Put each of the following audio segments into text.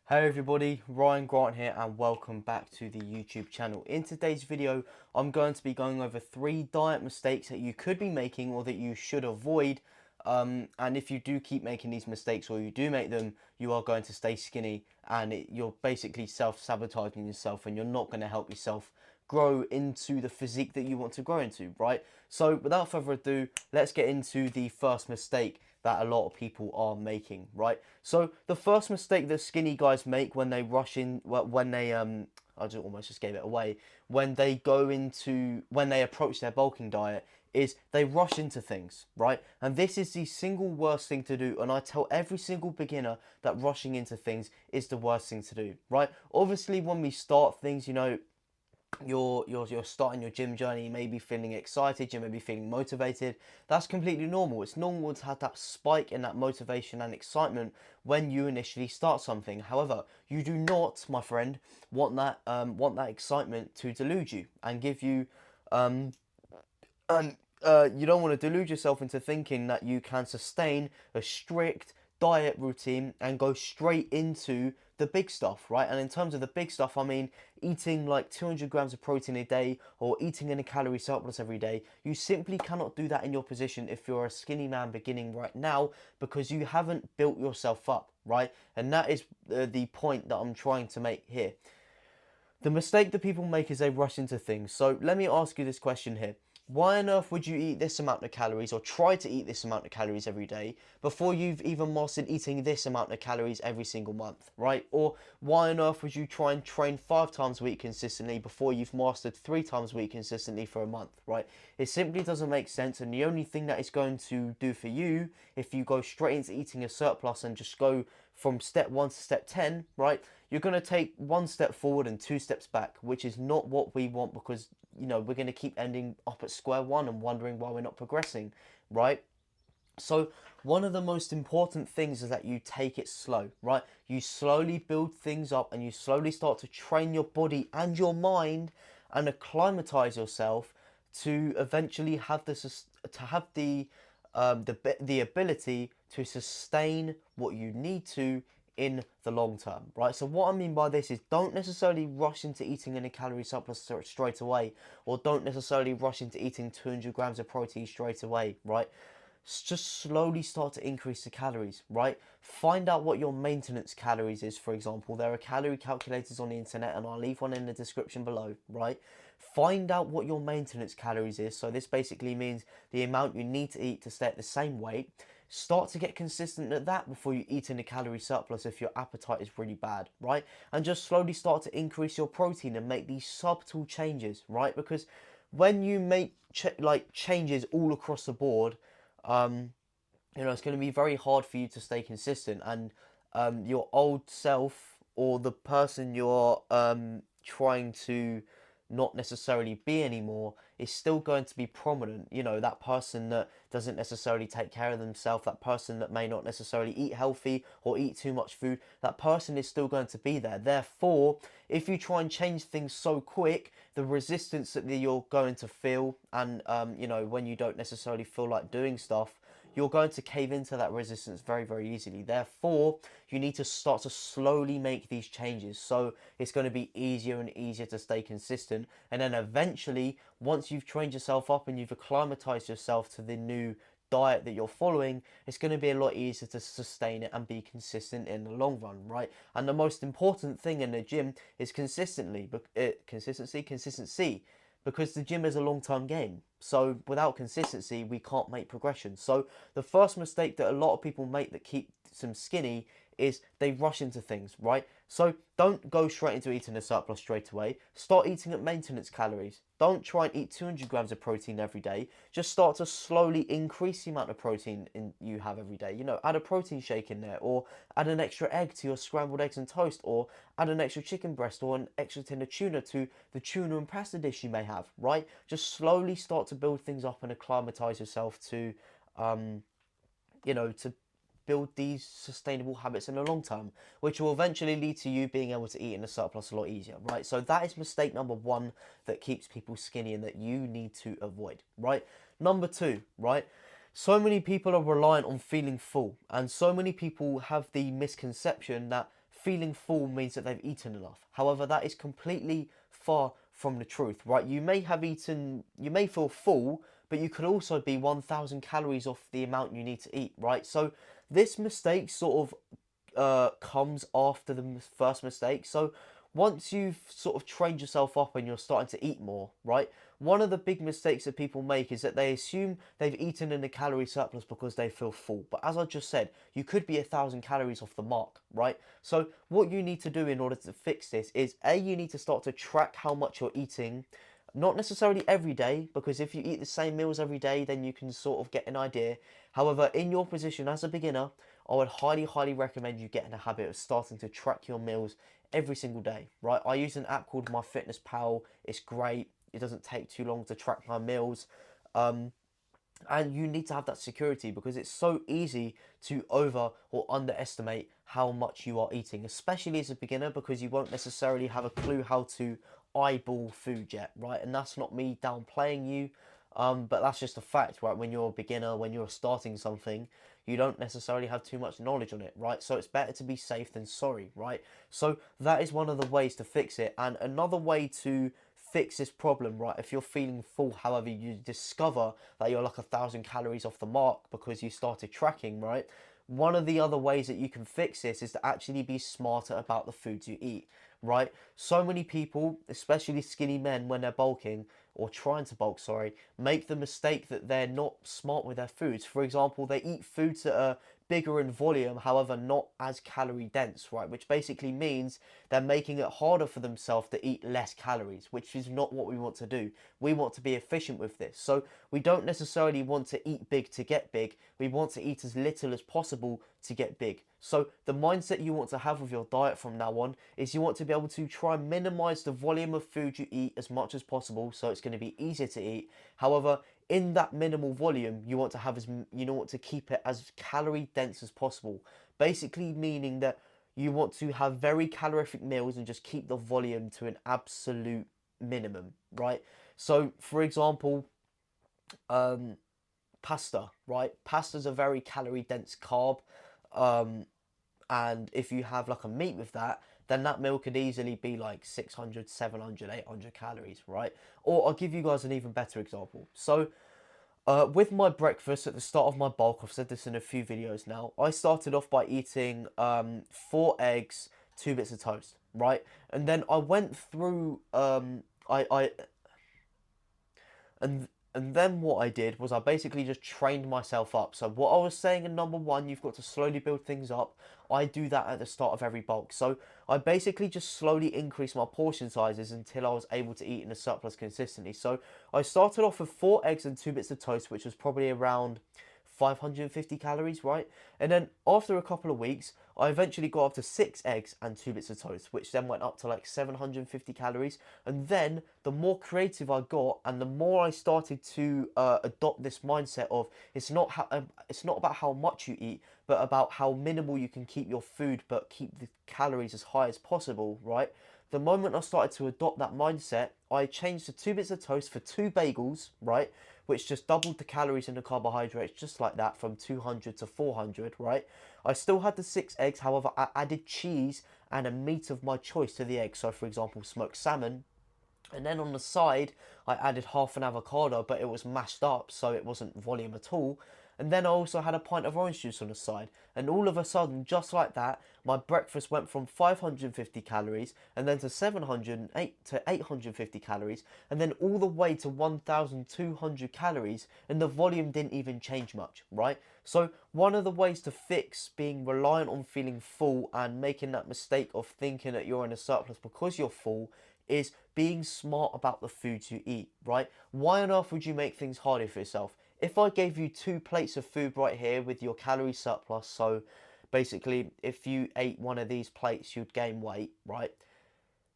Hey everybody, Ryan Grant here and welcome back to the YouTube channel. In today's video, I'm going to be going over 3 diet mistakes that you could be making or that you should avoid. And if you do keep making these mistakes or you do make them, you are going to stay skinny and you're basically self-sabotaging yourself and you're not going to help yourself grow into the physique that you want to grow into, right? So without further ado, let's get into the first mistake that a lot of people are making, right? So the first mistake that skinny guys make when they rush in, when they I just gave it away. When they approach their bulking diet, is they rush into things, right? And this is the single worst thing to do. And I tell every single beginner that rushing into things is the worst thing to do, right? Obviously, when we start things, you're starting your gym journey, you may be feeling excited, you may be feeling motivated. That's completely normal. It's normal to have that spike in that motivation and excitement when you initially start something. However, you do not, my friend, want that excitement to delude you and give you and you don't want to delude yourself into thinking that you can sustain a strict diet routine and go straight into the big stuff, right? And in terms of the big stuff, I mean eating like 200 grams of protein a day or eating in a calorie surplus every day. You simply cannot do that in your position if you're a skinny man beginning right now because you haven't built yourself up, right? And that is the point that I'm trying to make here. The mistake that people make is they rush into things. So let me ask you this question here. Why on earth would you eat this amount of calories or try to eat this amount of calories every day before you've even mastered eating this amount of calories every single month, right? Or why on earth would you try and train 5 times a week consistently before you've mastered 3 times a week consistently for a month, right? It simply doesn't make sense, and the only thing that it's going to do for you if you go straight into eating a surplus and just go from step 1 to step 10, right? You're going to take 1 step forward and 2 steps back, which is not what we want because, we're going to keep ending up at square one and wondering why we're not progressing, right? So one of the most important things is that you take it slow, right? You slowly build things up and you slowly start to train your body and your mind and acclimatize yourself to eventually have the ability to sustain what you need to in the long term, right? So what I mean by this is don't necessarily rush into eating any calorie surplus straight away, or don't necessarily rush into eating 200 grams of protein straight away, right? Just slowly start to increase the calories, right? Find out what your maintenance calories is, for example. There are calorie calculators on the internet and I'll leave one in the description below, right? Find out what your maintenance calories is. So this basically means the amount you need to eat to stay at the same weight. Start to get consistent at that before you eat in a calorie surplus if your appetite is really bad, right? And just slowly start to increase your protein and make these subtle changes, right? Because when you make changes all across the board, it's going to be very hard for you to stay consistent, and your old self or the person you're trying to not necessarily be anymore is still going to be prominent. That person that doesn't necessarily take care of themselves, that person that may not necessarily eat healthy or eat too much food, that person is still going to be there. Therefore, if you try and change things so quick, the resistance that you're going to feel, and when you don't necessarily feel like doing stuff, you're going to cave into that resistance very, very easily. Therefore, you need to start to slowly make these changes. So it's going to be easier and easier to stay consistent. And then eventually, once you've trained yourself up and you've acclimatized yourself to the new diet that you're following, it's going to be a lot easier to sustain it and be consistent in the long run, right? And the most important thing in the gym is consistency, because the gym is a long-term game. So without consistency, we can't make progression. So the first mistake that a lot of people make that keep them skinny is they rush into things, right? So don't go straight into eating a surplus straight away. Start eating at maintenance calories. Don't try and eat 200 grams of protein every day. Just start to slowly increase the amount of protein you have every day. Add a protein shake in there, or add an extra egg to your scrambled eggs and toast, or add an extra chicken breast or an extra tin of tuna to the tuna and pasta dish you may have, right? Just slowly start to build things up and acclimatize yourself to, to build these sustainable habits in the long term, which will eventually lead to you being able to eat in a surplus a lot easier, right? So that is mistake number 1 that keeps people skinny and that you need to avoid, right? Number 2, right? So many people are reliant on feeling full, and so many people have the misconception that feeling full means that they've eaten enough. However, that is completely far from the truth, right? You may feel full, but you could also be 1,000 calories off the amount you need to eat, right? So this mistake sort of comes after the first mistake. So once you've sort of trained yourself up and you're starting to eat more, right? One of the big mistakes that people make is that they assume they've eaten in a calorie surplus because they feel full. But as I just said, you could be 1,000 calories off the mark, right? So what you need to do in order to fix this is you need to start to track how much you're eating. Not necessarily every day, because if you eat the same meals every day, then you can sort of get an idea. However, in your position as a beginner, I would highly recommend you get in the habit of starting to track your meals every single day, right? I use an app called MyFitnessPal. It's great. It doesn't take too long to track my meals. And you need to have that security because it's so easy to over or underestimate how much you are eating, especially as a beginner, because you won't necessarily have a clue how to eyeball food yet, right? And that's not me downplaying you, but that's just a fact, right? When you're a beginner, when you're starting something, you don't necessarily have too much knowledge on it, right? So it's better to be safe than sorry, right? So that is one of the ways to fix it. And another way to fix this problem, right? If you're feeling full, however, you discover that you're like 1,000 calories off the mark because you started tracking, right? One of the other ways that you can fix this is to actually be smarter about the foods you eat, right? So many people, especially skinny men, when they're bulking or trying to bulk, sorry, make the mistake that they're not smart with their foods. For example, they eat foods that are bigger in volume, however not as calorie dense, right? Which basically means they're making it harder for themselves to eat less calories, which is not what we want to do. We want to be efficient with this. So we don't necessarily want to eat big to get big. We want to eat as little as possible to get big. So the mindset you want to have with your diet from now on is you want to be able to try and minimize the volume of food you eat as much as possible, so it's going to be easier to eat. However, in that minimal volume, you want to keep it as calorie dense as possible. Basically meaning that you want to have very calorific meals and just keep the volume to an absolute minimum, right? So, for example, pasta, right? Pasta's a very calorie dense carb. And if you have like a meat with that, then that meal could easily be like 600, 700, 800 calories, right? Or I'll give you guys an even better example. So with my breakfast at the start of my bulk, I've said this in a few videos now, I started off by eating 4 eggs, 2 bits of toast, right? And then I went through, and and then what I did was I basically just trained myself up. So what I was saying in number one, you've got to slowly build things up. I do that at the start of every bulk. So I basically just slowly increased my portion sizes until I was able to eat in a surplus consistently. So I started off with 4 eggs and 2 bits of toast, which was probably around 550 calories, right? And then after a couple of weeks, I eventually got up to 6 eggs and 2 bits of toast, which then went up to like 750 calories. And then the more creative I got, and the more I started to adopt this mindset of it's not about how much you eat, but about how minimal you can keep your food, but keep the calories as high as possible, right? The moment I started to adopt that mindset, I changed the 2 bits of toast for 2 bagels, right? Which just doubled the calories and the carbohydrates just like that from 200 to 400, right? I still had the 6 eggs, however, I added cheese and a meat of my choice to the eggs. So, for example, smoked salmon. And then on the side, I added half an avocado, but it was mashed up, so it wasn't volume at all. And then I also had a pint of orange juice on the side. And all of a sudden, just like that, my breakfast went from 550 calories and then to 708 to 850 calories and then all the way to 1,200 calories, and the volume didn't even change much, right? So one of the ways to fix being reliant on feeling full and making that mistake of thinking that you're in a surplus because you're full is being smart about the foods you eat, right? Why on earth would you make things harder for yourself? If I gave you 2 plates of food right here with your calorie surplus, so basically if you ate one of these plates you'd gain weight, right?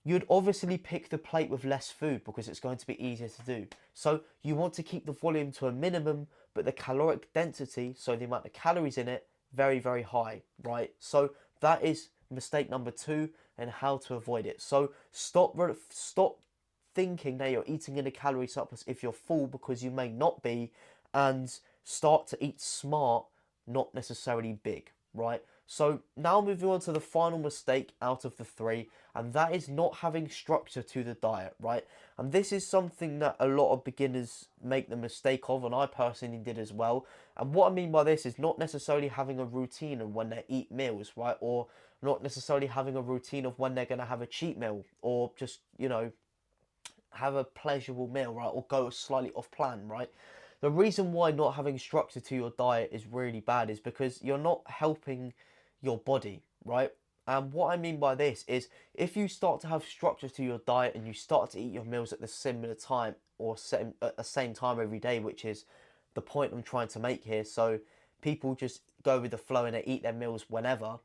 You'd obviously pick the plate with less food because it's going to be easier to do. So you want to keep the volume to a minimum, but the caloric density, so the amount of calories in it, very high, right? So that is mistake number 2 and how to avoid it. So stop thinking that you're eating in a calorie surplus if you're full, because you may not be, and start to eat smart, not necessarily big, right? So now moving on to the final mistake out of the three, and that is not having structure to the diet, right? And this is something that a lot of beginners make the mistake of, and I personally did as well. And what I mean by this is not necessarily having a routine of when they eat meals, right? Or not necessarily having a routine of when they're going to have a cheat meal, or just, you know, have a pleasurable meal, right? Or go slightly off plan, right? The reason why not having structure to your diet is really bad is because you're not helping your body, right? And what I mean by this is if you start to have structure to your diet and you start to eat your meals at the similar time or at the same time every day, which is the point I'm trying to make here. So people just go with the flow and they eat their meals whenever.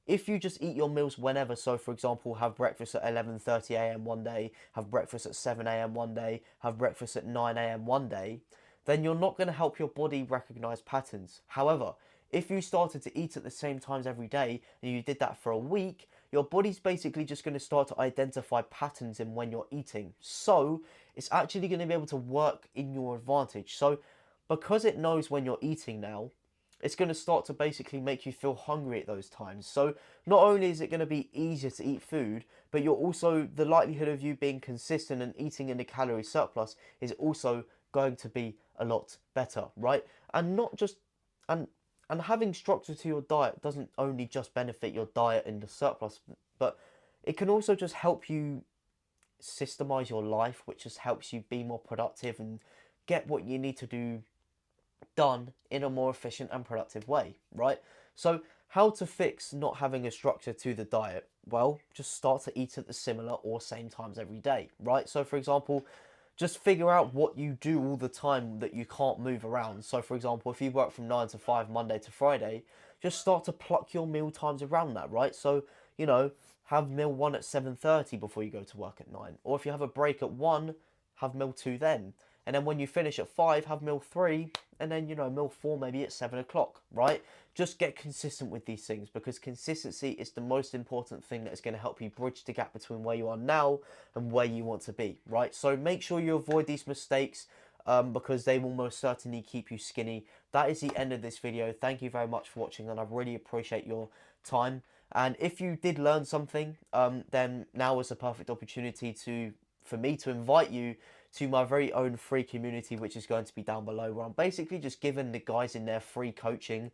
If you just eat your meals whenever, so for example, have breakfast at 11:30 a.m. one day, have breakfast at 7 a.m. one day, have breakfast at 9 a.m. one day, then you're not going to help your body recognize patterns. However, if you started to eat at the same times every day and you did that for a week, your body's basically just going to start to identify patterns in when you're eating. So it's actually going to be able to work in your advantage. So because it knows when you're eating now, it's going to start to basically make you feel hungry at those times. So not only is it going to be easier to eat food, but you're also, the likelihood of you being consistent and eating in the calorie surplus is also going to be a lot better, right? And not just, and and having structure to your diet doesn't only just benefit your diet and the surplus, but it can also just help you systemize your life, which just helps you be more productive and get what you need to do done in a more efficient and productive way, right? So how to fix not having a structure to the diet? Well, just start to eat at the similar or same times every day, right? So for example, just figure out what you do all the time that you can't move around. So for example, if you work from 9 to 5 Monday to Friday, just start to pluck your meal times around that, right? So, you know, have meal 1 at 7:30 before you go to work at 9. Or if you have a break at 1, have meal 2 then. And then when you finish at 5, have meal 3, and then, you know, meal 4 maybe at 7 o'clock, right? Just get consistent with these things, because consistency is the most important thing that is going to help you bridge the gap between where you are now and where you want to be, right? So make sure you avoid these mistakes, because they will most certainly keep you skinny. That is the end of this video. Thank you very much for watching, and I really appreciate your time. And if you did learn something, then now is a perfect opportunity for me to invite you to my very own free community, which is going to be down below, where I'm basically just giving the guys in there free coaching,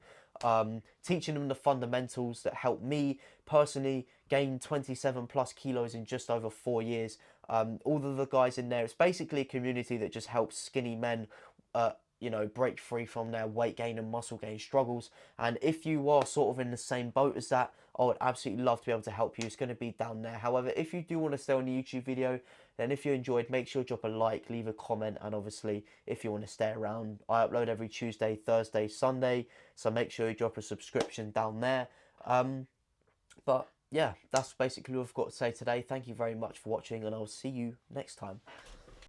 teaching them the fundamentals that help me personally gain 27 plus kilos in just over 4 years. All of the guys in there, it's basically a community that just helps skinny men you know, break free from their weight gain and muscle gain struggles. And if you are sort of in the same boat as that, I would absolutely love to be able to help you. It's going to be down there. However, if you do want to stay on the YouTube video, then if you enjoyed, make sure to drop a like, leave a comment, and obviously, if you want to stay around, I upload every Tuesday, Thursday, Sunday, so make sure you drop a subscription down there. But yeah, that's basically what I've got to say today. Thank you very much for watching, and I'll see you next time.